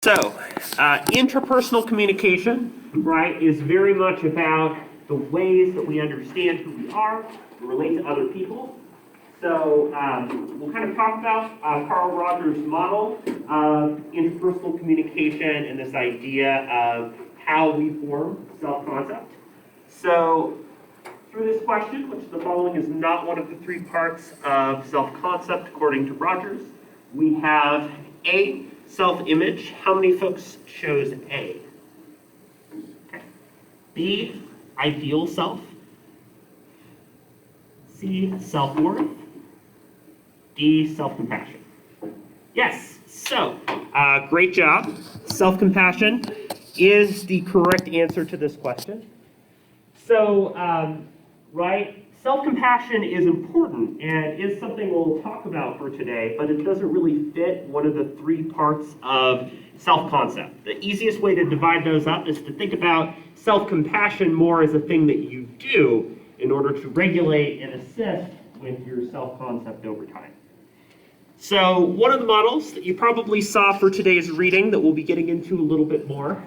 So, interpersonal communication, right, is very much about the ways that we understand who we are and relate to other people. So, we'll kind of talk about Carl Rogers' model of interpersonal communication and this idea of how we form self-concept. So, through this question, which the following is not one of the three parts of self-concept according to Rogers, we have A, self-image. How many folks chose A? Okay. B, ideal self. C, self-worth. D, self-compassion. Yes, so great job. Self-compassion is the correct answer to this question. So, right, self-compassion is important and is something we'll talk about for today, but it doesn't really fit one of the three parts of self-concept. The easiest way to divide those up is to think about self-compassion more as a thing that you do in order to regulate and assist with your self-concept over time. So one of the models that you probably saw for today's reading that we'll be getting into a little bit more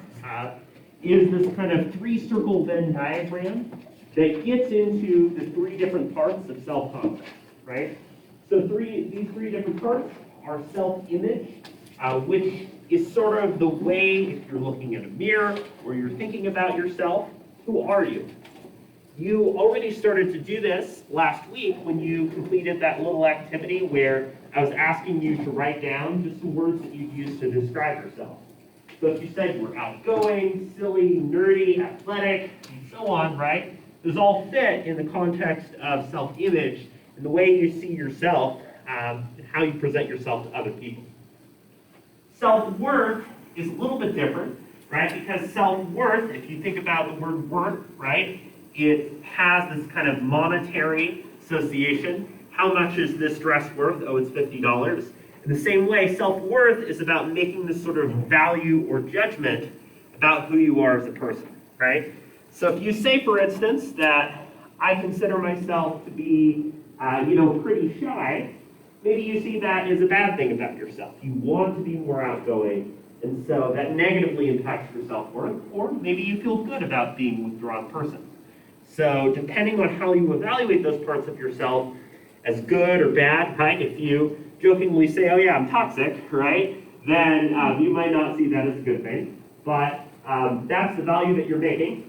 is this kind of three-circle Venn diagram that gets into the three different parts of self-concept, right? So these three different parts are self-image, which is sort of the way, if you're looking at a mirror or you're thinking about yourself, who are you? You already started to do this last week when you completed that little activity where I was asking you to write down just some words that you'd use to describe yourself. So if you said you were outgoing, silly, nerdy, athletic, and so on, right? Those all fit in the context of self-image and the way you see yourself and how you present yourself to other people. Self-worth is a little bit different, right? Because self-worth, if you think about the word worth, right? It has this kind of monetary association. How much is this dress worth? Oh, it's $50. In the same way, self-worth is about making this sort of value or judgment about who you are as a person, right? So if you say, for instance, that I consider myself to be, pretty shy, maybe you see that as a bad thing about yourself. You want to be more outgoing, and so that negatively impacts your self-worth, or maybe you feel good about being a withdrawn person. So depending on how you evaluate those parts of yourself as good or bad, right? If you jokingly say, oh yeah, I'm toxic, right? Then you might not see that as a good thing, but that's the value that you're making.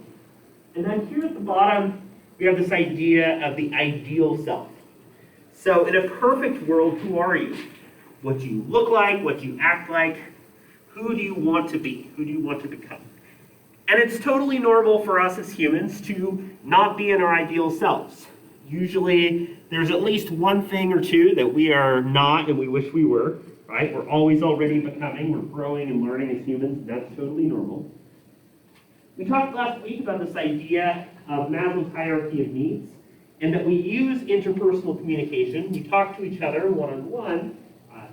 And then here at the bottom, we have this idea of the ideal self. So in a perfect world, who are you? What do you look like? What do you act like? Who do you want to be? Who do you want to become? And it's totally normal for us as humans to not be in our ideal selves. Usually, there's at least one thing or two that we are not and we wish we were, right? We're always already becoming, we're growing and learning as humans, and that's totally normal. We talked last week about this idea of Maslow's hierarchy of needs, and that we use interpersonal communication. We talk to each other one-on-one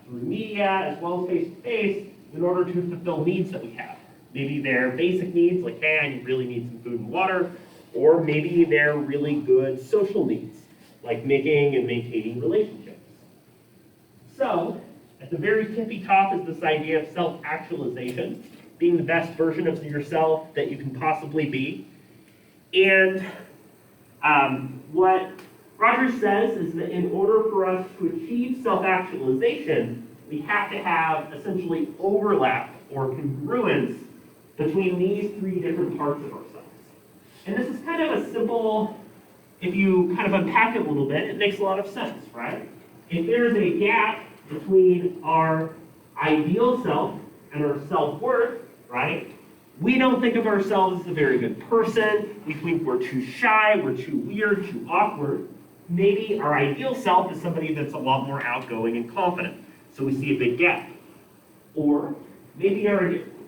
through media as well as face-to-face in order to fulfill needs that we have. Maybe they're basic needs, like, hey, I really need some food and water, or maybe they're really good social needs, like making and maintaining relationships. So, at the very tippy top is this idea of self-actualization, being the best version of yourself that you can possibly be. And what Rogers says is that in order for us to achieve self-actualization, we have to have essentially overlap or congruence between these three different parts of ourselves. And this is kind of a simple, if you kind of unpack it a little bit, it makes a lot of sense, right? If there's a gap between our ideal self and our self-worth, right? We don't think of ourselves as a very good person. We think we're too shy, we're too weird, too awkward. Maybe our ideal self is somebody that's a lot more outgoing and confident. So we see a big gap. Or maybe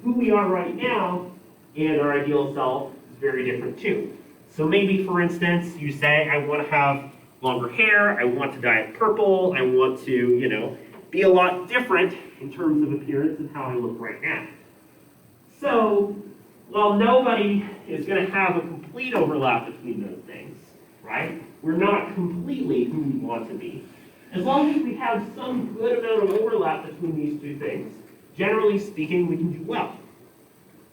who we are right now and our ideal self is very different too. So maybe, for instance, you say, I want to have longer hair, I want to dye it purple, I want to, be a lot different in terms of appearance and how I look right now. So, while nobody is going to have a complete overlap between those things, right? We're not completely who we want to be. As long as we have some good amount of overlap between these two things, generally speaking, we can do well.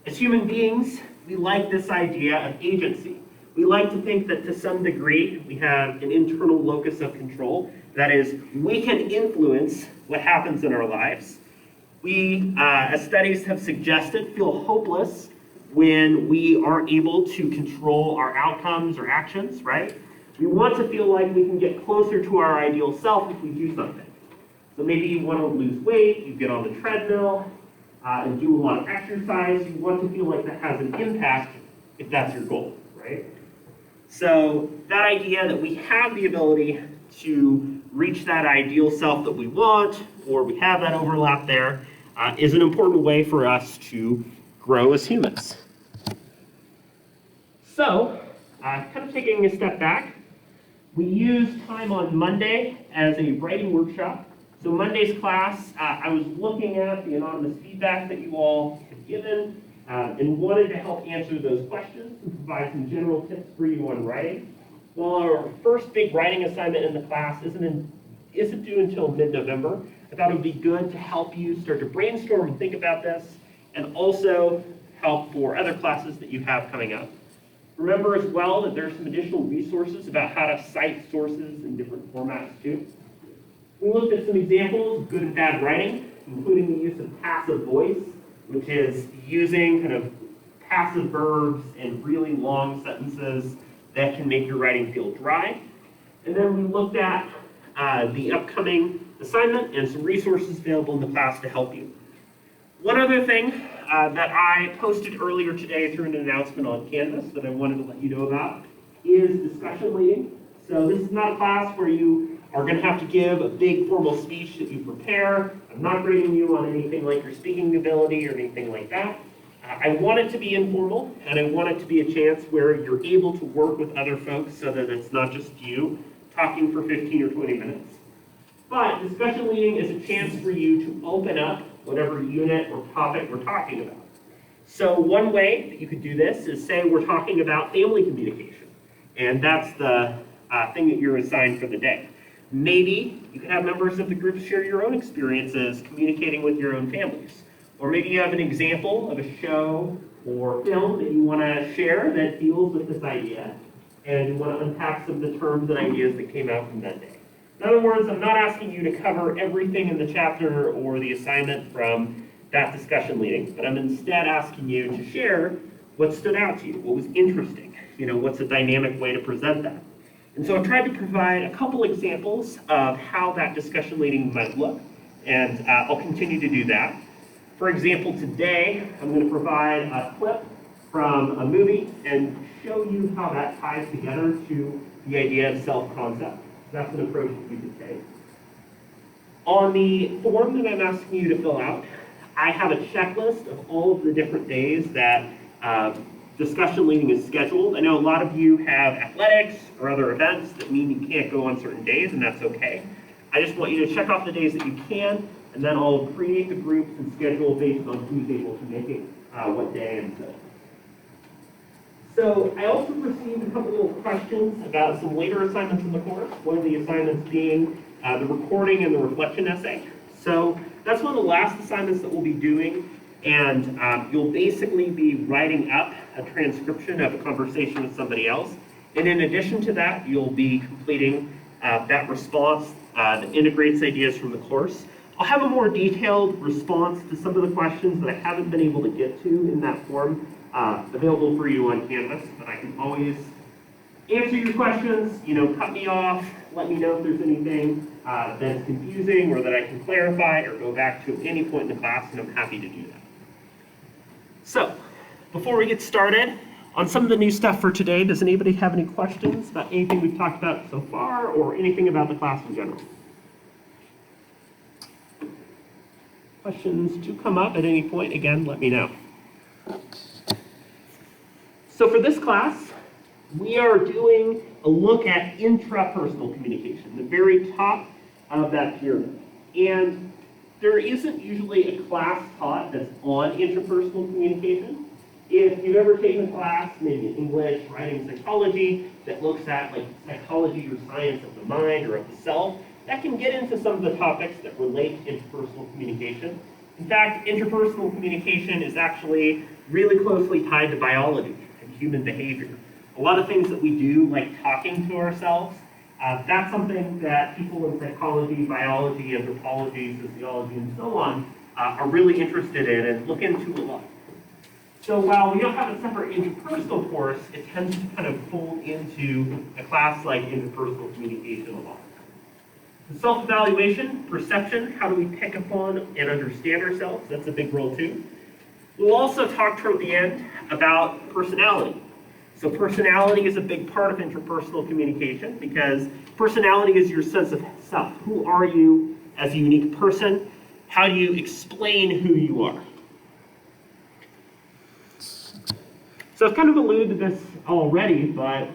As human beings, we like this idea of agency. We like to think that to some degree we have an internal locus of control. That is, we can influence what happens in our lives. We, as studies have suggested, feel hopeless when we aren't able to control our outcomes or actions, right? We want to feel like we can get closer to our ideal self if we do something. So maybe you want to lose weight, you get on the treadmill, and do a lot of exercise. You want to feel like that has an impact if that's your goal, right? So that idea that we have the ability to reach that ideal self that we want, or we have that overlap there, is an important way for us to grow as humans. So, kind of taking a step back, we used time on Monday as a writing workshop. So Monday's class, I was looking at the anonymous feedback that you all have given and wanted to help answer those questions and provide some general tips for you on writing. While our first big writing assignment in the class isn't due until mid-November, I thought it would be good to help you start to brainstorm and think about this, and also help for other classes that you have coming up. Remember as well that there are some additional resources about how to cite sources in different formats too. We looked at some examples of good and bad writing, including the use of passive voice, which is using kind of passive verbs and really long sentences that can make your writing feel dry. And then we looked at the upcoming assignment and some resources available in the class to help you. One other thing that I posted earlier today through an announcement on Canvas that I wanted to let you know about is discussion leading. So this is not a class where you are going to have to give a big formal speech that you prepare. I'm not grading you on anything like your speaking ability or anything like that. I want it to be informal, and I want it to be a chance where you're able to work with other folks so that it's not just you talking for 15 or 20 minutes. But discussion leading is a chance for you to open up whatever unit or topic we're talking about. So one way that you could do this is say we're talking about family communication, and that's the thing that you're assigned for the day. Maybe you can have members of the group share your own experiences communicating with your own families. Or maybe you have an example of a show or film that you want to share that deals with this idea, and you want to unpack some of the terms and ideas that came out from that day. In other words, I'm not asking you to cover everything in the chapter or the assignment from that discussion leading, but I'm instead asking you to share what stood out to you, what was interesting, what's a dynamic way to present that. And so I've tried to provide a couple examples of how that discussion leading might look, and I'll continue to do that. For example, today I'm going to provide a clip from a movie and show you how that ties together to the idea of self-concept. That's an approach that you could take. On the form that I'm asking you to fill out, I have a checklist of all of the different days that discussion leading is scheduled. I know a lot of you have athletics or other events that mean you can't go on certain days, and that's okay. I just want you to check off the days that you can, and then I'll create the groups and schedule based on who's able to make it, what day and so. So I also received a couple of questions about some later assignments in the course, one of the assignments being the recording and the reflection essay. So that's one of the last assignments that we'll be doing, and you'll basically be writing up a transcription of a conversation with somebody else. And in addition to that, you'll be completing that response that integrates ideas from the course. I'll have a more detailed response to some of the questions that I haven't been able to get to in that form available for you on Canvas, but I can always answer your questions, cut me off, let me know if there's anything that's confusing or that I can clarify or go back to at any point in the class, and I'm happy to do that. So, before we get started on some of the new stuff for today, does anybody have any questions about anything we've talked about so far or anything about the class in general? Questions do come up at any point, again, let me know. So for this class, we are doing a look at intrapersonal communication, the very top of that pyramid. And there isn't usually a class taught that's on interpersonal communication. If you've ever taken a class, maybe in English, writing psychology, that looks at like psychology or science of the mind or of the self, that can get into some of the topics that relate to interpersonal communication. In fact, interpersonal communication is actually really closely tied to biology and human behavior. A lot of things that we do, like talking to ourselves, that's something that people in psychology, biology, anthropology, sociology, and so on are really interested in and look into a lot. So while we don't have a separate interpersonal course, it tends to kind of fold into a class like interpersonal communication a lot. Self-evaluation, perception, how do we pick up on and understand ourselves? That's a big role too. We'll also talk toward the end about personality. So personality is a big part of interpersonal communication because personality is your sense of self. Who are you as a unique person? How do you explain who you are? So I've kind of alluded to this already, but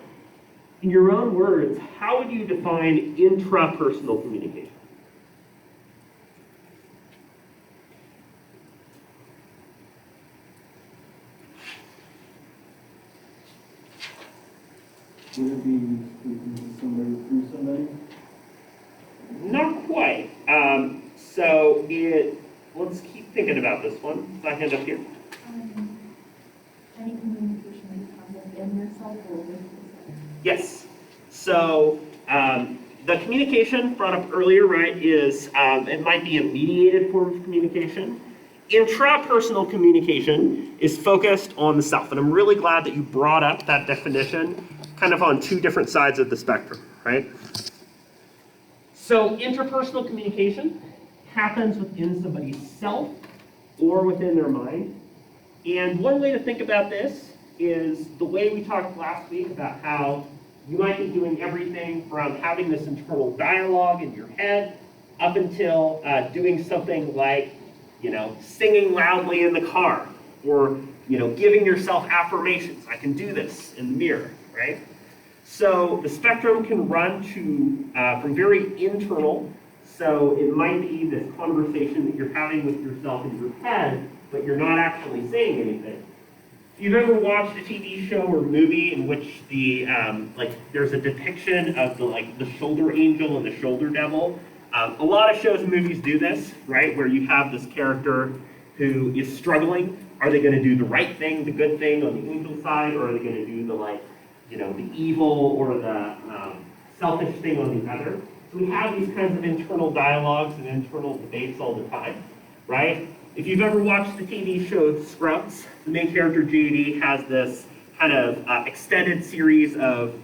in your own words, how would you define intrapersonal communication? Would it be speaking to somebody through somebody? Not quite. Let's keep thinking about this one. My hand up here. Any communication that comes within yourself or with yourself? Yes. So the communication brought up earlier, right, is it might be a mediated form of communication. Intrapersonal communication is focused on the self, and I'm really glad that you brought up that definition kind of on two different sides of the spectrum, right? So interpersonal communication happens within somebody's self or within their mind. And one way to think about this is the way we talked last week about how you might be doing everything from having this internal dialogue in your head up until doing something like, singing loudly in the car or, giving yourself affirmations. I can do this in the mirror, right? So the spectrum can run to from very internal. So it might be this conversation that you're having with yourself in your head, but you're not actually saying anything. If you've ever watched a TV show or movie in which there's a depiction of the shoulder angel and the shoulder devil, a lot of shows and movies do this, right? Where you have this character who is struggling. Are they going to do the right thing, the good thing on the angel side, or are they going to do the evil or the selfish thing on the other? So we have these kinds of internal dialogues and internal debates all the time, right? If you've ever watched the TV show Scrubs, the main character JD has this kind of extended series of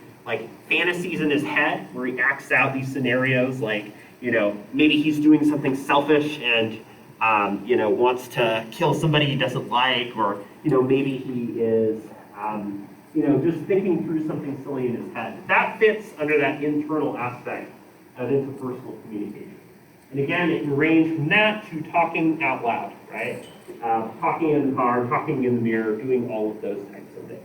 fantasies in his head where he acts out these scenarios maybe he's doing something selfish and wants to kill somebody he doesn't like, or maybe he is just thinking through something silly in his head. That fits under that internal aspect of interpersonal communication. And again, it can range from that to talking out loud, right? Talking in the car, talking in the mirror, doing all of those types of things.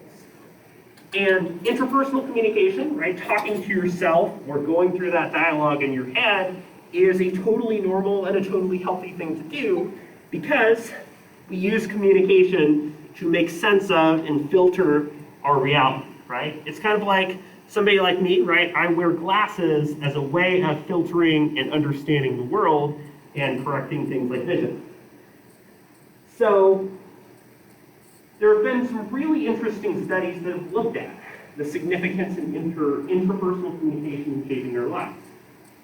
And interpersonal communication, right, talking to yourself or going through that dialogue in your head is a totally normal and a totally healthy thing to do because we use communication to make sense of and filter our reality, right? It's kind of like somebody like me, right? I wear glasses as a way of filtering and understanding the world and correcting things like vision. So there have been some really interesting studies that have looked at the significance in interpersonal communication in shaping our lives.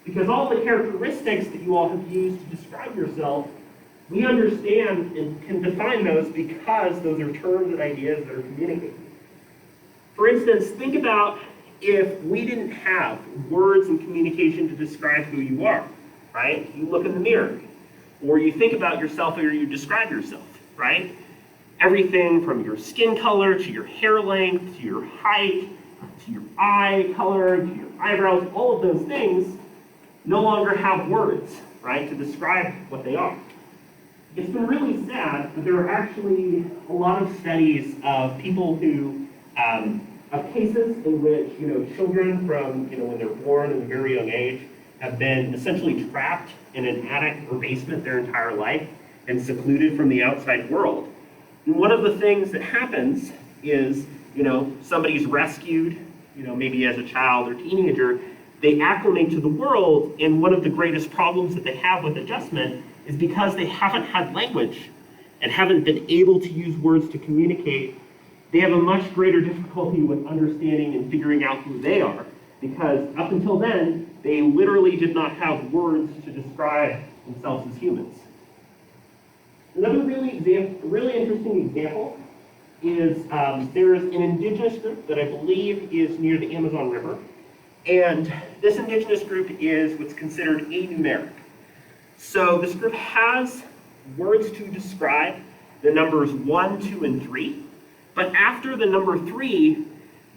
Because all the characteristics that you all have used to describe yourself, we understand and can define those because those are terms and ideas that are communicated. For instance, think about if we didn't have words and communication to describe who you are, right? You look in the mirror, or you think about yourself or you describe yourself, right? Everything from your skin color to your hair length to your height to your eye color to your eyebrows, all of those things no longer have words, right, to describe what they are. It's been really sad, but there are actually a lot of studies of people who, of cases in which, children from, when they're born at a very young age, have been essentially trapped in an attic or basement their entire life and secluded from the outside world. And one of the things that happens is, somebody's rescued, maybe as a child or teenager, they acclimate to the world, and one of the greatest problems that they have with adjustment is because they haven't had language and haven't been able to use words to communicate, they have a much greater difficulty with understanding and figuring out who they are, because up until then, they literally did not have words to describe themselves as humans. Another really interesting example is there's an indigenous group that I believe is near the Amazon River, and this indigenous group is what's considered anumeric. So this group has words to describe the numbers 1, 2, and 3, but after the number 3,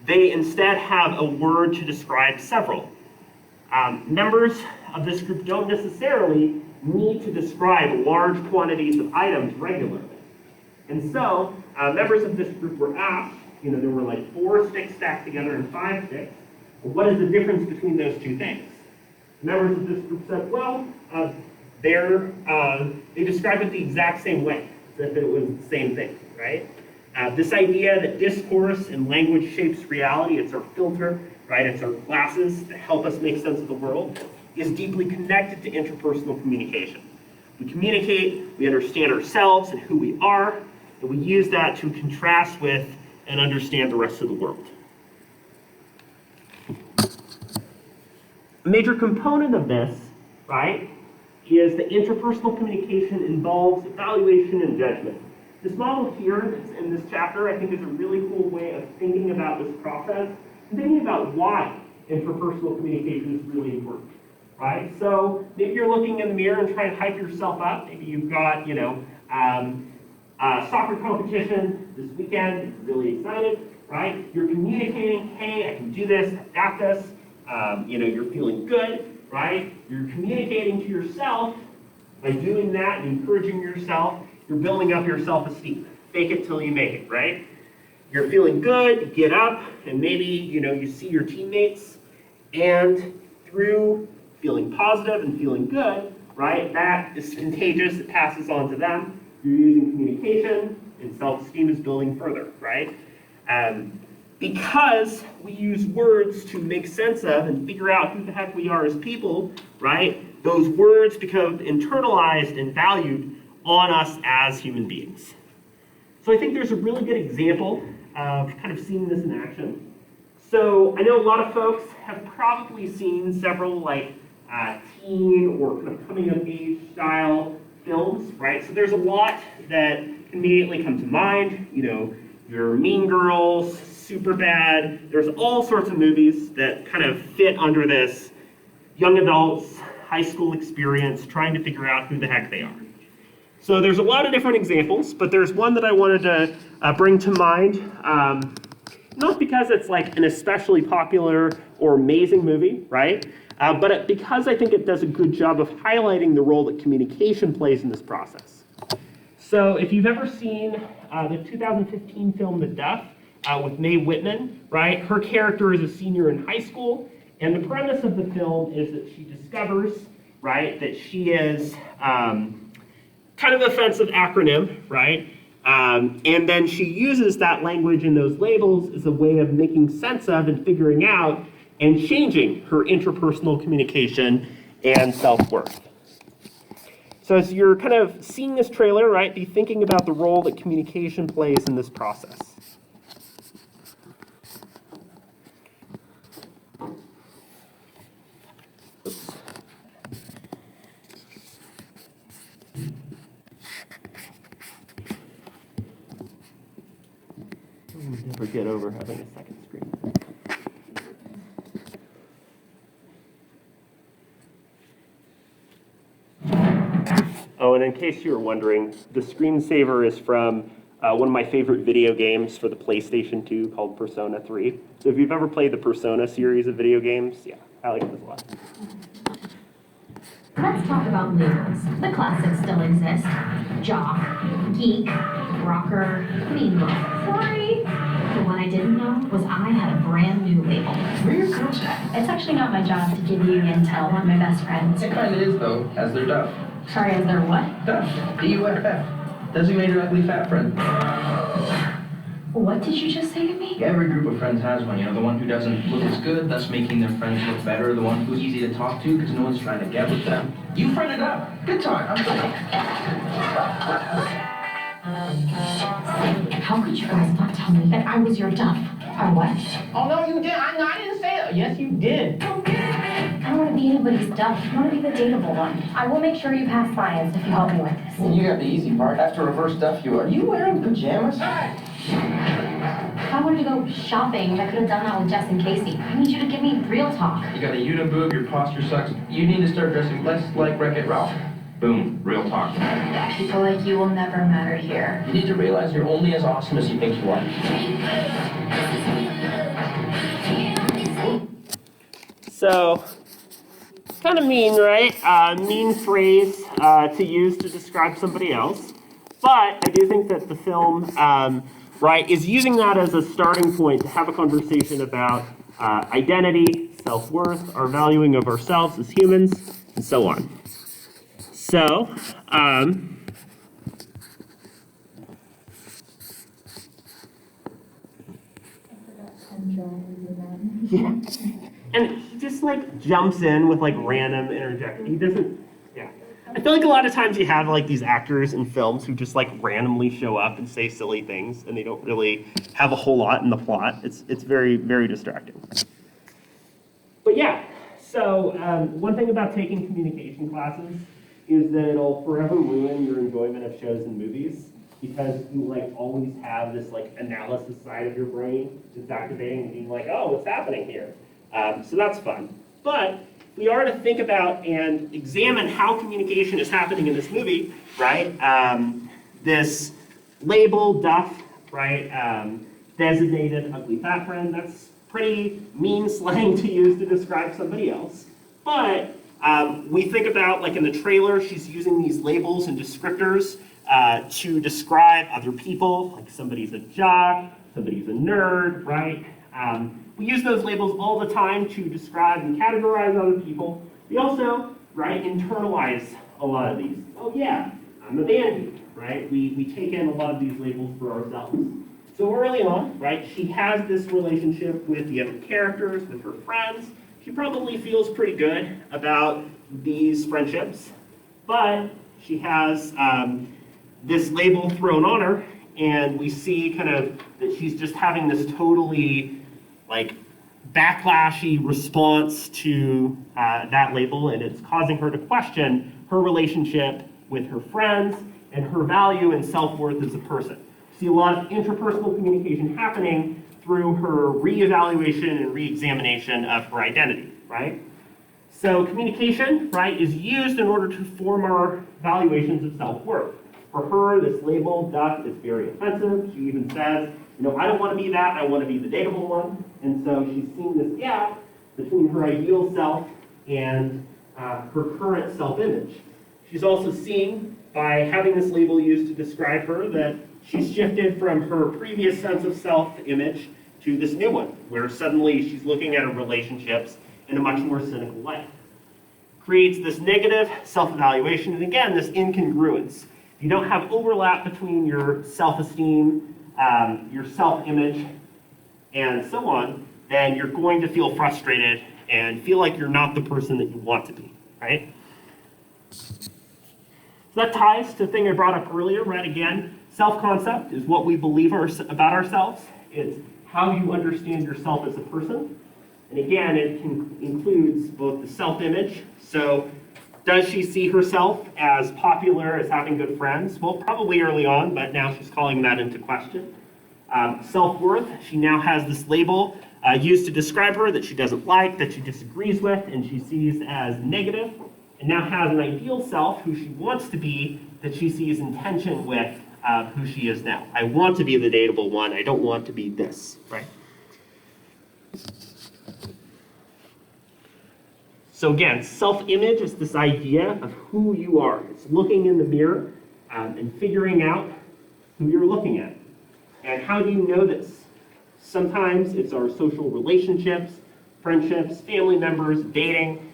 they instead have a word to describe several. Members of this group don't necessarily need to describe large quantities of items regularly. And so, members of this group were asked, there were like 4 sticks stacked together and 5 sticks. What is the difference between those two things? Members of this group said, well, they describe it the exact same way, as if it was the same thing, right? This idea that discourse and language shapes reality, it's our filter, right? It's our glasses that help us make sense of the world, is deeply connected to interpersonal communication. We communicate, we understand ourselves and who we are, and we use that to contrast with and understand the rest of the world. A major component of this, right, is that interpersonal communication involves evaluation and judgment. This model here that's in this chapter, I think, is a really cool way of thinking about this process and thinking about why interpersonal communication is really important, right? So maybe you're looking in the mirror and trying to hype yourself up. Maybe you've got, soccer competition this weekend, you're really excited, right? You're communicating, hey, I can do this, I got this. You're feeling good, right? You're communicating to yourself by doing that and encouraging yourself. You're building up your self-esteem. Fake it till you make it, right? You're feeling good, you get up, and maybe, you see your teammates, and through feeling positive and feeling good, right, that is contagious, it passes on to them. You're using communication, and self-esteem is building further, right? Because we use words to make sense of and figure out who the heck we are as people, right, those words become internalized and valued on us as human beings. So I think there's a really good example of kind of seeing this in action. So I know a lot of folks have probably seen several teen or kind of coming of age style films, right? So there's a lot that immediately come to mind. Your Mean Girls, Superbad. There's all sorts of movies that kind of fit under this young adults, high school experience, trying to figure out who the heck they are. So there's a lot of different examples, but there's one that I wanted to bring to mind, not because it's like an especially popular or amazing movie, right? But because I think it does a good job of highlighting the role that communication plays in this process. So if you've ever seen the 2015 film The Duff with Mae Whitman, right? Her character is a senior in high school, and the premise of the film is that she discovers, right, that she is kind of offensive acronym, right? And then she uses that language and those labels as a way of making sense of and figuring out and changing her interpersonal communication and self-worth. So as you're kind of seeing this trailer, right, be thinking about the role that communication plays in this process. Oops. Never get over having a second screen. Oh, and in case you were wondering, the screensaver is from one of my favorite video games for the PlayStation 2 called Persona 3. So if you've ever played the Persona series of video games, yeah, I like this a lot. Let's talk about labels. The classics still exist. Jock, geek, rocker, mean girl. Sorry. The one I didn't know was I had a brand new label. Where are your girls at? It's actually not my job to give you intel on my best friends. It kind of is, though, as their Duff. Sorry, is there what? Duff. D-U-F-F. Designated ugly fat friend. What did you just say to me? Every group of friends has one, the one who doesn't look as good, thus making their friends look better, the one who's easy to talk to because no one's trying to get with them. You friended up. Good talk. I'm good. How could you guys not tell me that I was your duff? Or what? Oh, no, you did. I didn't say that. Yes, you did. I don't want to be anybody's duff. I want to be the dateable one. I will make sure you pass science if you help me with this. Well, you got the easy part. I have to reverse stuff you. Are you wearing pajamas? If I wanted to go shopping, I could have done that with Jess and Casey. I need you to give me real talk. You got a uniboob, your posture sucks. You need to start dressing less like Wreck-It Ralph. Boom, real talk. People like you will never matter here. You need to realize you're only as awesome as you think you are. So, kind of mean, right? Mean phrase to use to describe somebody else. But I do think that the film, right, is using that as a starting point to have a conversation about identity, self-worth, our valuing of ourselves as humans, and so on. So, yeah. And he just like jumps in with like random interjection. He doesn't, yeah. I feel like a lot of times you have like these actors in films who just like randomly show up and say silly things and they don't really have a whole lot in the plot. It's very, very distracting. But yeah, so one thing about taking communication classes is that it'll forever ruin your enjoyment of shows and movies because you like always have this like analysis side of your brain that's activating and being like, oh, what's happening here? So that's fun. But we are to think about and examine how communication is happening in this movie, right? This label, duff, right? Designated ugly fat friend, that's pretty mean slang to use to describe somebody else. But we think about, like in the trailer, she's using these labels and descriptors to describe other people, like somebody's a jock, somebody's a nerd, right? We use those labels all the time to describe and categorize other people. We also, right, internalize a lot of these. Oh yeah, I'm a bandy, right? We take in a lot of these labels for ourselves. So early on, right, she has this relationship with the other characters, with her friends. She probably feels pretty good about these friendships, but she has this label thrown on her, and we see kind of that she's just having this totally like backlashy response to that label, and it's causing her to question her relationship with her friends and her value and self-worth as a person. See a lot of interpersonal communication happening through her reevaluation and reexamination of her identity, right? So communication, right, is used in order to form our valuations of self-worth. For her, this label, duck, is very offensive. She even says, I don't want to be that, I want to be the dateable one. And so she's seeing this gap between her ideal self and her current self-image. She's also seeing, by having this label used to describe her, that she's shifted from her previous sense of self-image to this new one, where suddenly she's looking at her relationships in a much more cynical way. Creates this negative self-evaluation, and again, this incongruence. If you don't have overlap between your self-esteem, your self-image, and so on, then you're going to feel frustrated and feel like you're not the person that you want to be, right? So that ties to the thing I brought up earlier, right? Again, self-concept is what we believe about ourselves. It's how you understand yourself as a person. And again, it includes both the self-image. So does she see herself as popular, as having good friends? Well, probably early on, but now she's calling that into question. Self-worth, she now has this label used to describe her that she doesn't like, that she disagrees with, and she sees as negative, and now has an ideal self who she wants to be that she sees in tension with who she is now. I want to be the dateable one. I don't want to be this, right? So again, self-image is this idea of who you are. It's looking in the mirror and figuring out who you're looking at. And how do you know this? Sometimes it's our social relationships, friendships, family members, dating.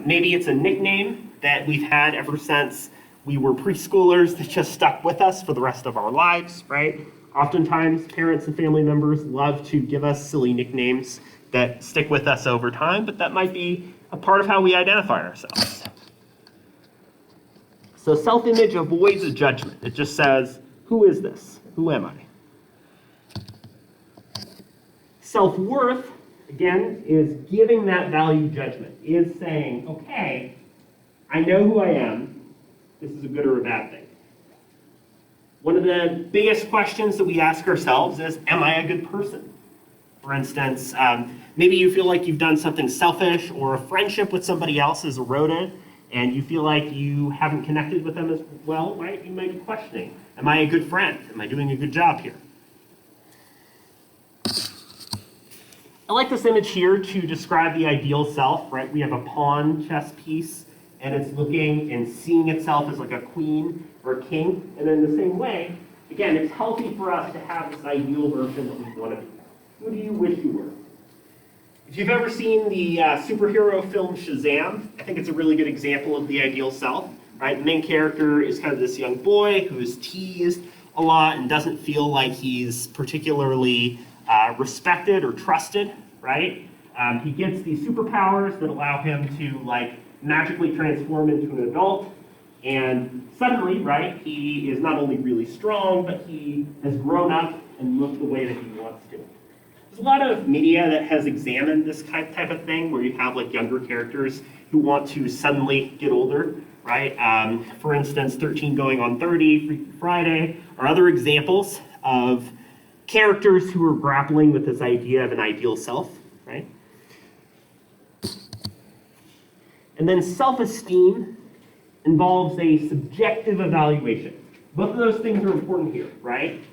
Maybe it's a nickname that we've had ever since we were preschoolers that just stuck with us for the rest of our lives, right? Oftentimes, parents and family members love to give us silly nicknames that stick with us over time, but that might be a part of how we identify ourselves. So self-image avoids a judgment. It just says, who is this? Who am I? Self-worth, again, is giving that value judgment, is saying, okay, I know who I am. This is a good or a bad thing. One of the biggest questions that we ask ourselves is, am I a good person? For instance, maybe you feel like you've done something selfish or a friendship with somebody else has eroded and you feel like you haven't connected with them as well, right? You might be questioning, am I a good friend? Am I doing a good job here? I like this image here to describe the ideal self, right? We have a pawn chess piece and it's looking and seeing itself as like a queen or a king. And in the same way, again, it's healthy for us to have this ideal version that we want to be. Who do you wish you were? If you've ever seen the superhero film Shazam, I think it's a really good example of the ideal self, right? The main character is kind of this young boy who is teased a lot and doesn't feel like he's particularly respected or trusted, right? He gets these superpowers that allow him to like magically transform into an adult, and suddenly, right, he is not only really strong, but he has grown up and looked the way that he wants to. There's a lot of media that has examined this type of thing, where you have like younger characters who want to suddenly get older, right? For instance, 13 Going on 30, Freaky Friday, are other examples of characters who are grappling with this idea of an ideal self, right? And then self-esteem involves a subjective evaluation. Both of those things are important here, right?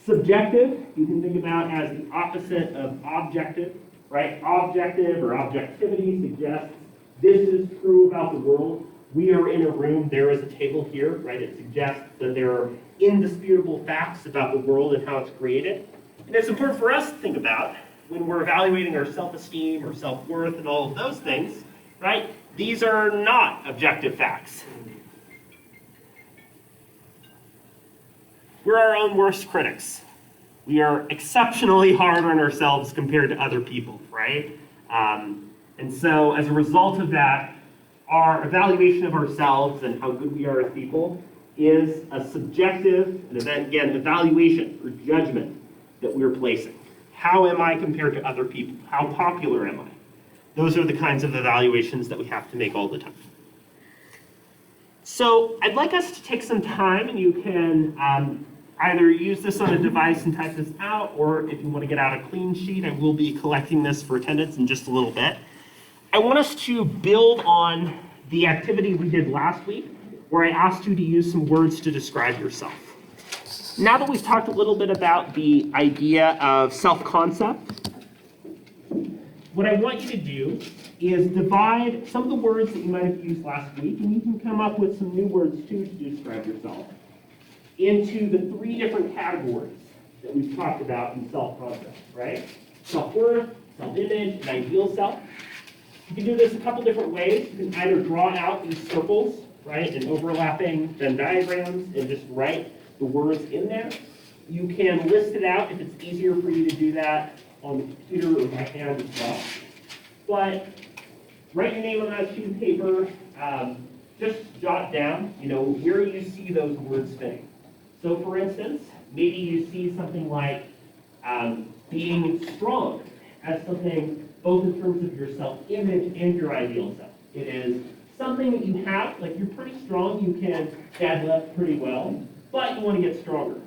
Subjective, you can think about as the opposite of objective, right? Objective or objectivity suggests this is true about the world. We are in a room, there is a table here, right? It suggests that there are indisputable facts about the world and how it's created. And it's important for us to think about when we're evaluating our self-esteem or self-worth and all of those things, right? These are not objective facts. We're our own worst critics. We are exceptionally hard on ourselves compared to other people, right? And so as a result of that, our evaluation of ourselves and how good we are as people is a subjective, and then again, evaluation or judgment that we're placing. How am I compared to other people? How popular am I? Those are the kinds of evaluations that we have to make all the time. So I'd like us to take some time, and you can either use this on a device and type this out, or if you want to get out a clean sheet, I will be collecting this for attendance in just a little bit. I want us to build on the activity we did last week, where I asked you to use some words to describe yourself. Now that we've talked a little bit about the idea of self-concept, what I want you to do is divide some of the words that you might have used last week, and you can come up with some new words too to describe yourself, into the three different categories that we've talked about in self-concept, right? Self-worth, self-image, and ideal self. You can do this a couple different ways. You can either draw out these circles, right, and overlapping Venn diagrams and just write the words in there. You can list it out if it's easier for you to do that on the computer or by hand as well. But write your name on that sheet of paper. Just jot down, where you see those words fitting. So for instance, maybe you see something like being strong as something both in terms of your self-image and your ideal self. It is something that you have, like you're pretty strong, you can deadlift pretty well, but you want to get stronger.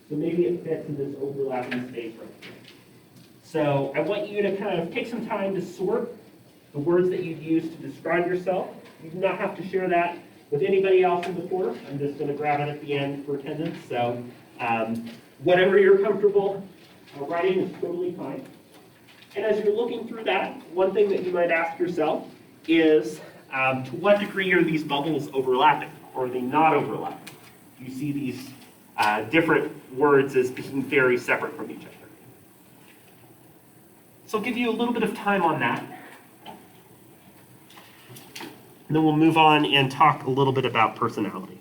So maybe it fits in this overlapping space right here. So I want you to kind of take some time to sort the words that you've used to describe yourself. You do not have to share that with anybody else in the course. I'm just going to grab it at the end for attendance. So whatever you're comfortable writing is totally fine. And as you're looking through that, one thing that you might ask yourself is, to what degree are these bubbles overlapping, or are they not overlapping? Do you see these different words as being very separate from each other? So I'll give you a little bit of time on that. And then we'll move on and talk a little bit about personality.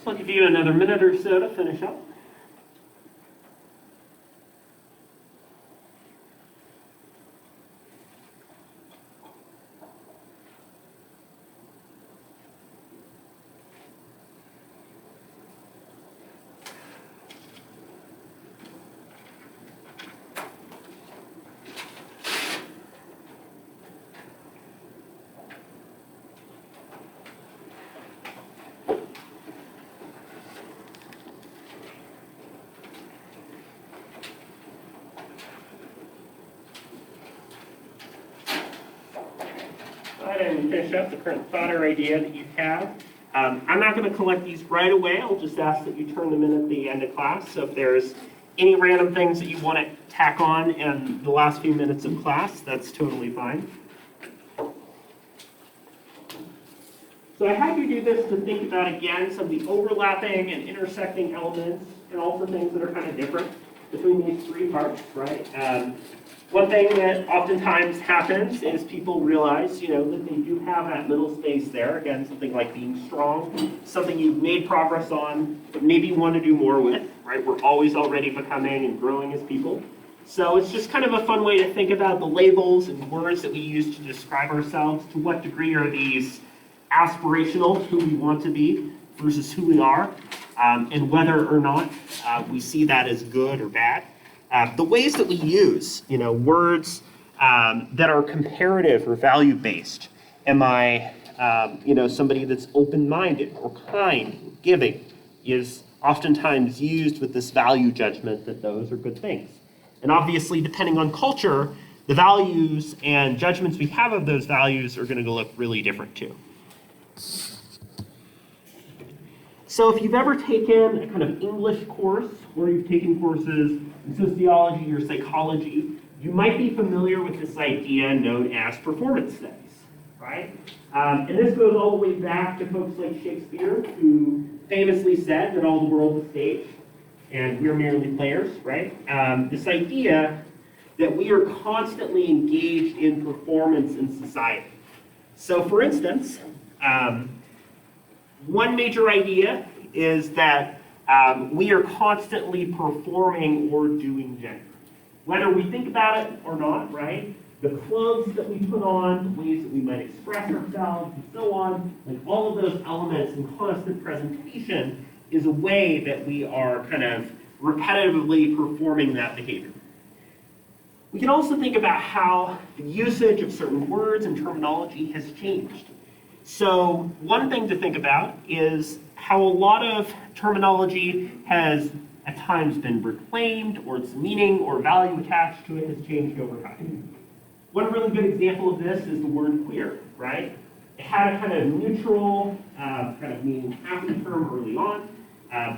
So I'll give you another minute or so to finish up. And finish up the current thought or idea that you have. I'm not going to collect these right away. I'll just ask that you turn them in at the end of class. So if there's any random things that you want to tack on in the last few minutes of class, that's totally fine. So I had you do this to think about, again, some of the overlapping and intersecting elements and also things that are kind of different between these three parts, right? One thing that oftentimes happens is people realize, that they do have that middle space there. Again, something like being strong, something you've made progress on, but maybe you want to do more with, right? We're always already becoming and growing as people. So it's just kind of a fun way to think about the labels and words that we use to describe ourselves. To what degree are these aspirational, who we want to be, versus who we are, and whether or not we see that as good or bad. The ways that we use, words that are comparative or value-based. Am I, somebody that's open-minded or kind, or giving, is oftentimes used with this value judgment that those are good things. And obviously, depending on culture, the values and judgments we have of those values are going to look really different too. So if you've ever taken a kind of English course, or you've taken courses in sociology or psychology, you might be familiar with this idea known as performance studies, right? And this goes all the way back to folks like Shakespeare, who famously said that all the world is stage, and we're merely players, right? This idea that we are constantly engaged in performance in society. So for instance, one major idea is that we are constantly performing or doing gender. Whether we think about it or not, right? The clothes that we put on, the ways that we might express ourselves, and so on, like all of those elements in constant presentation is a way that we are kind of repetitively performing that behavior. We can also think about how the usage of certain words and terminology has changed. So one thing to think about is how a lot of terminology has at times been reclaimed, or its meaning or value attached to it has changed over time. One really good example of this is the word queer, right? It had a kind of neutral kind of meaning happy term early on.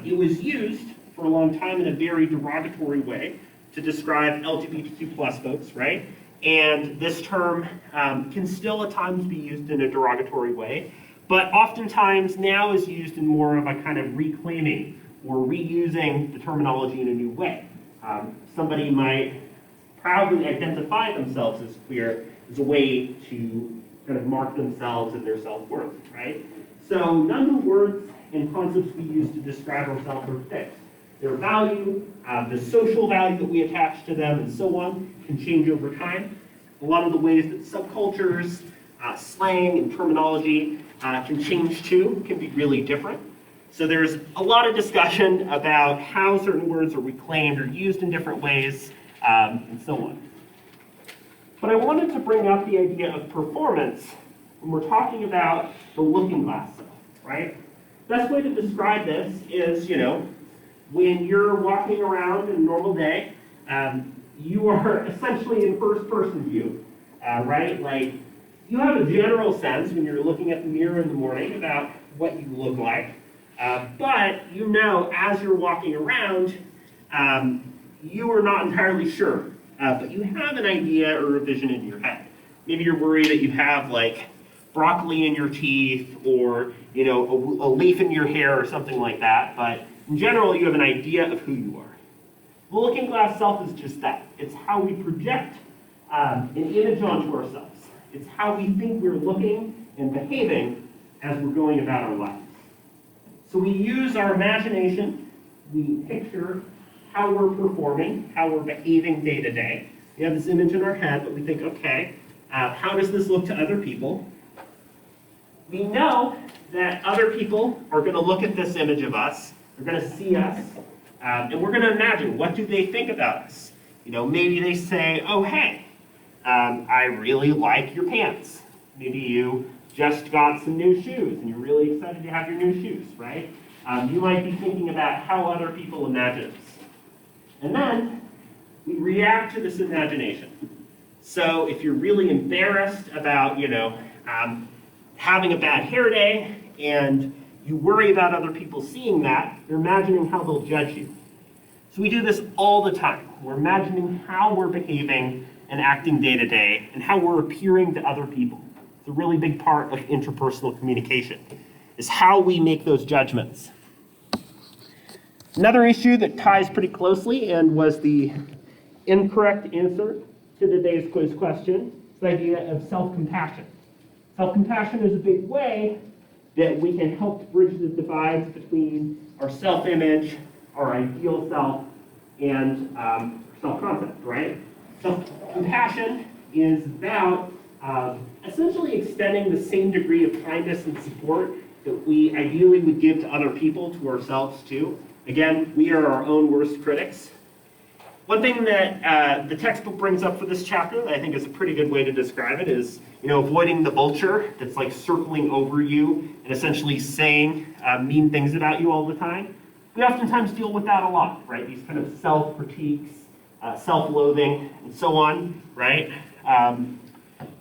It was used for a long time in a very derogatory way to describe LGBTQ plus folks, right? And this term can still at times be used in a derogatory way, but oftentimes now is used in more of a kind of reclaiming or reusing the terminology in a new way. Somebody might proudly identify themselves as queer as a way to kind of mark themselves and their self-worth, right? So none of the words and concepts we use to describe ourselves are fixed. Their value, the social value that we attach to them, and so on, can change over time. A lot of the ways that subcultures, slang, and terminology can change too, can be really different. So there's a lot of discussion about how certain words are reclaimed or used in different ways, and so on. But I wanted to bring up the idea of performance when we're talking about the looking glass self, right? Best way to describe this is, when you're walking around in a normal day, you are essentially in first-person view, right? Like, you have a general sense when you're looking at the mirror in the morning about what you look like, but as you're walking around, you are not entirely sure, but you have an idea or a vision in your head. Maybe you're worried that you have like broccoli in your teeth or a leaf in your hair or something like that, but in general, you have an idea of who you are. The looking glass self is just that. It's how we project an image onto ourselves. It's how we think we're looking and behaving as we're going about our lives. So we use our imagination, we picture how we're performing, how we're behaving day to day. We have this image in our head, but we think, okay, how does this look to other people? We know that other people are going to look at this image of us, they're going to see us, and we're going to imagine, what do they think about us? Maybe they say, oh, hey, I really like your pants. Maybe you just got some new shoes, and you're really excited to have your new shoes, right? You might be thinking about how other people imagine us. And then we react to this imagination. So if you're really embarrassed about, having a bad hair day, and you worry about other people seeing that, you're imagining how they'll judge you. So we do this all the time. We're imagining how we're behaving and acting day to day, and how we're appearing to other people. It's a really big part of interpersonal communication, is how we make those judgments. Another issue that ties pretty closely and was the incorrect answer to today's quiz question is the idea of self-compassion. Self-compassion is a big way that we can help bridge the divides between our self-image, our ideal self, and self-concept, right? Self-compassion is about essentially extending the same degree of kindness and support that we ideally would give to other people, to ourselves too. Again, we are our own worst critics. One thing that the textbook brings up for this chapter that I think is a pretty good way to describe it is, avoiding the vulture that's like circling over you and essentially saying mean things about you all the time. We oftentimes deal with that a lot, right? These kind of self-critiques, self-loathing, and so on, right?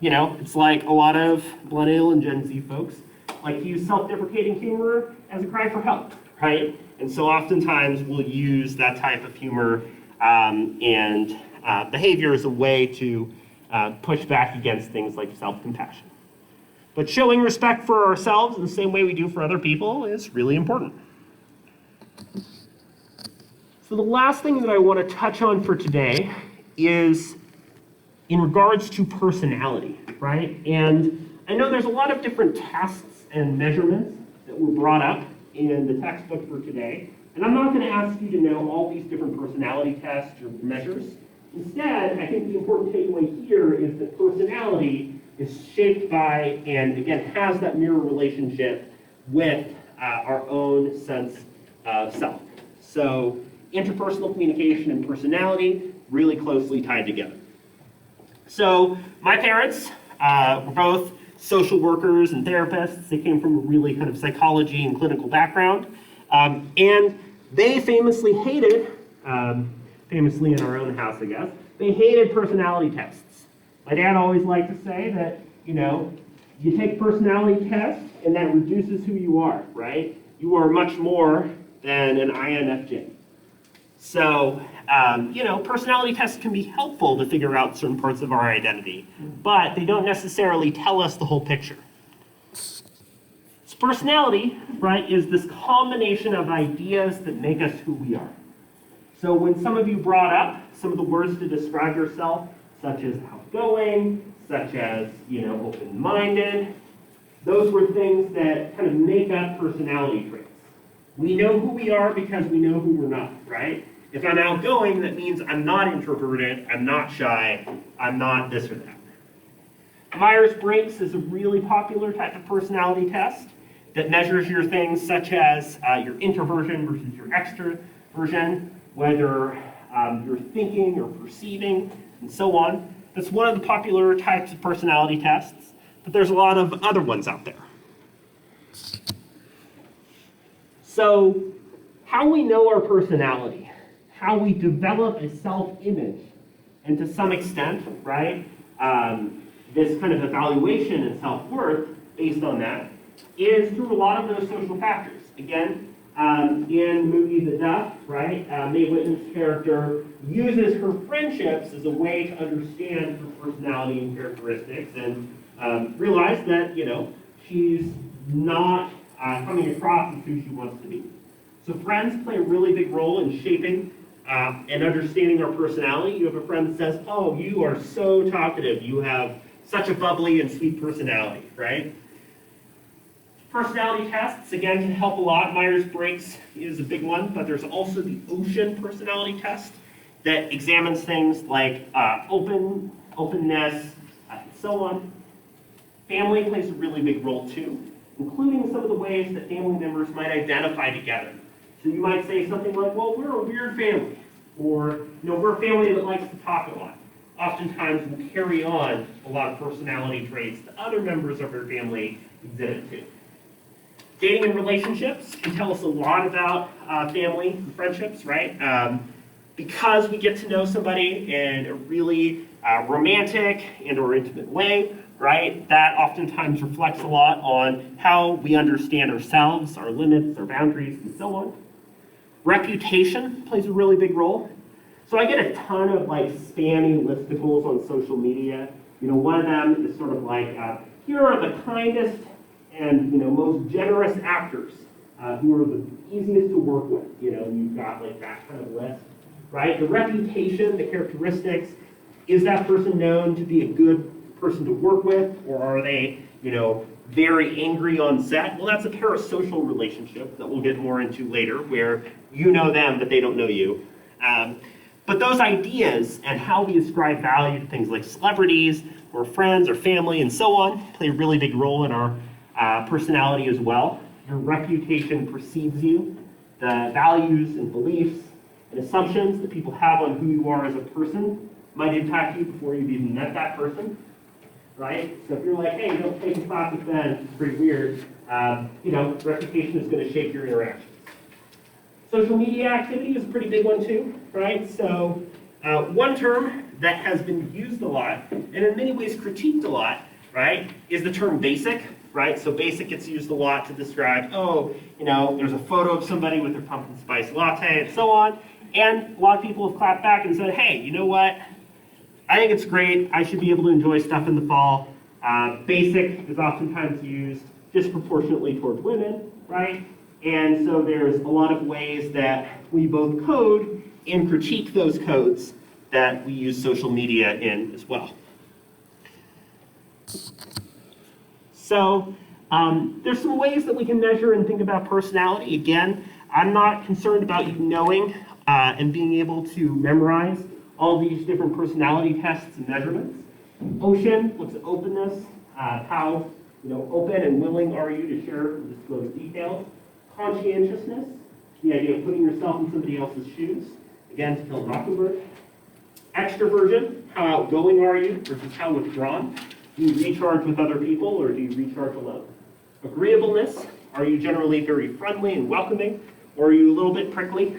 It's like a lot of millennial and Gen Z folks like to use self-deprecating humor as a cry for help, right? And so oftentimes we'll use that type of humor and behavior as a way to push back against things like self-compassion. But showing respect for ourselves in the same way we do for other people is really important. So the last thing that I want to touch on for today is in regards to personality, right? And I know there's a lot of different tests and measurements that were brought up in the textbook for today. And I'm not going to ask you to know all these different personality tests or measures. Instead, I think the important takeaway here is that personality is shaped by, and again, has that mirror relationship with our own sense of self. So interpersonal communication and personality really closely tied together. So my parents were both social workers and therapists. They came from a really kind of psychology and clinical background. And they famously hated, famously in our own house, I guess, they hated personality tests. My dad always liked to say that, you take a personality test and that reduces who you are, right? You are much more than an INFJ. So, personality tests can be helpful to figure out certain parts of our identity, but they don't necessarily tell us the whole picture. So personality, right, is this combination of ideas that make us who we are. So when some of you brought up some of the words to describe yourself, such as outgoing, such as, open-minded, those were things that kind of make up personality traits. We know who we are because we know who we're not, right? If I'm outgoing, that means I'm not introverted, I'm not shy, I'm not this or that. Myers-Briggs is a really popular type of personality test that measures your things such as your introversion versus your extroversion, whether you're thinking or perceiving, and so on. That's one of the popular types of personality tests, but there's a lot of other ones out there. So, how we know our personality, how we develop a self-image, and to some extent, right, this kind of evaluation and self-worth based on that is through a lot of those social factors. Again, in the movie The Duff, right, Mae Whitman's character uses her friendships as a way to understand her personality and characteristics and realize that, she's not coming across as who she wants to be. So friends play a really big role in shaping and understanding our personality. You have a friend that says, oh, you are so talkative. You have such a bubbly and sweet personality, right? Personality tests, again, can help a lot. Myers-Briggs is a big one, but there's also the Ocean personality test that examines things like openness, and so on. Family plays a really big role too, including some of the ways that family members might identify together. So you might say something like, well, we're a weird family, or we're a family that likes to talk a lot. Oftentimes we'll carry on a lot of personality traits that other members of our family exhibit too. Dating and relationships can tell us a lot about family and friendships, right? Because we get to know somebody in a really romantic and or intimate way, right? That oftentimes reflects a lot on how we understand ourselves, our limits, our boundaries, and so on. Reputation plays a really big role. So I get a ton of spammy listicles on social media. One of them is sort of like, here are the kindest and most generous actors who are the easiest to work with. And you've got that kind of list, right? The reputation, the characteristics, is that person known to be a good person to work with, or are they, very angry on set? Well, that's a parasocial relationship that we'll get more into later, where you know them, but they don't know you. But those ideas and how we ascribe value to things like celebrities, or friends, or family, and so on, play a really big role in our personality as well. Your reputation precedes you. The values and beliefs and assumptions that people have on who you are as a person might impact you before you've even met that person, right? So if you're like, hey, you don't take a class with Ben, it's pretty weird, reputation is going to shape your interactions. Social media activity is a pretty big one too, right? So one term that has been used a lot, and in many ways critiqued a lot, right, is the term basic, right? So basic gets used a lot to describe, there's a photo of somebody with their pumpkin spice latte and so on. And a lot of people have clapped back and said, hey, you know what? I think it's great. I should be able to enjoy stuff in the fall. Basic is oftentimes used disproportionately towards women, right? And so there's a lot of ways that we both code and critique those codes that we use social media in as well. So there's some ways that we can measure and think about personality. Again, I'm not concerned about you knowing and being able to memorize all these different personality tests and measurements. Ocean looks at openness, how open and willing are you to share and disclose details. Conscientiousness the idea of putting yourself in somebody else's shoes, again, to kill Mockingbird. Extroversion, how outgoing are you versus how withdrawn? Do you recharge with other people or do you recharge alone? Agreeableness, are you generally very friendly and welcoming or are you a little bit prickly?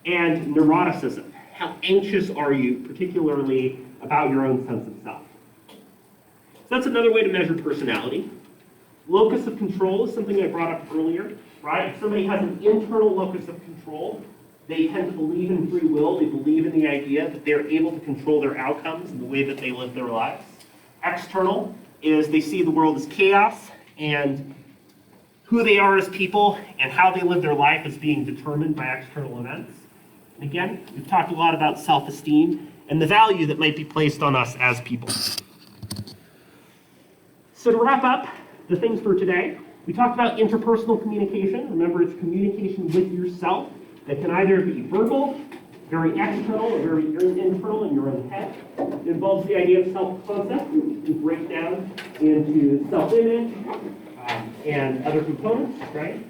And neuroticism, how anxious are you, particularly about your own sense of self? So that's another way to measure personality. Locus of control is something I brought up earlier, right? If somebody has an internal locus of control, they tend to believe in free will. They believe in the idea that they're able to control their outcomes and the way that they live their lives. External is they see the world as chaos and who they are as people and how they live their life is being determined by external events. And again, we've talked a lot about self-esteem and the value that might be placed on us as people. So to wrap up the things for today, we talked about interpersonal communication. Remember, it's communication with yourself that can either be verbal, very external, or very internal in your own head. It involves the idea of self-concept, which we can break down into self-image and other components, right?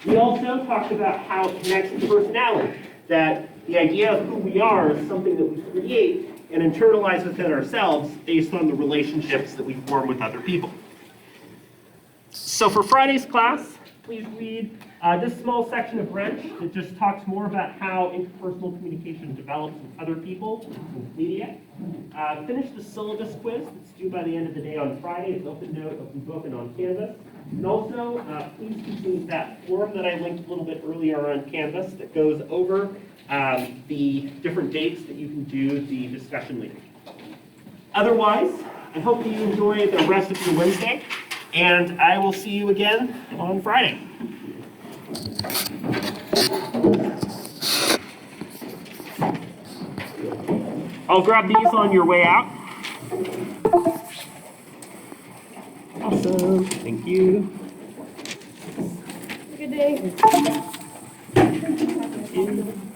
We also talked about how it connects to personality, that the idea of who we are is something that we create and internalize within ourselves based on the relationships that we form with other people. So for Friday's class, please read this small section of Wrench that just talks more about how interpersonal communication develops with other people and media. Finish the syllabus quiz that's due by the end of the day on Friday. It's open note, open book, and on Canvas. And also, please complete that form that I linked a little bit earlier on Canvas that goes over the different dates that you can do the discussion meeting. Otherwise, I hope you enjoy the rest of your Wednesday, and I will see you again on Friday. I'll grab these on your way out. Awesome, thank you. Good day. Thank you.